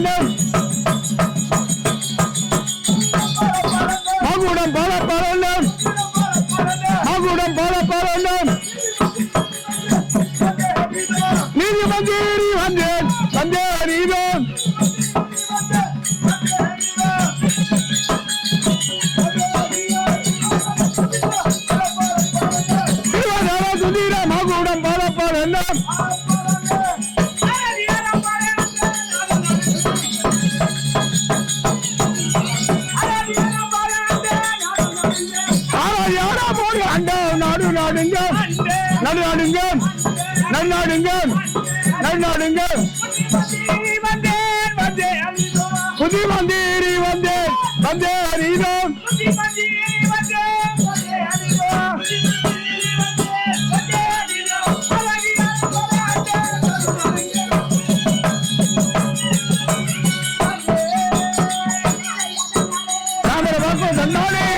பரணும் மகுடம் பல பரணும் மகுடம் பல பரணும் நீதி மந்திரி வந்தேன் வந்தேன் நீதான் சுதீர மகுடம் பல பரணும் நாடு நாடுங்க நடு நாடுங்க நடு நாடுங்க நடு நாடுங்க புதி மந்திரி வந்தேன் வந்தேன் நீதான் தன்னாலே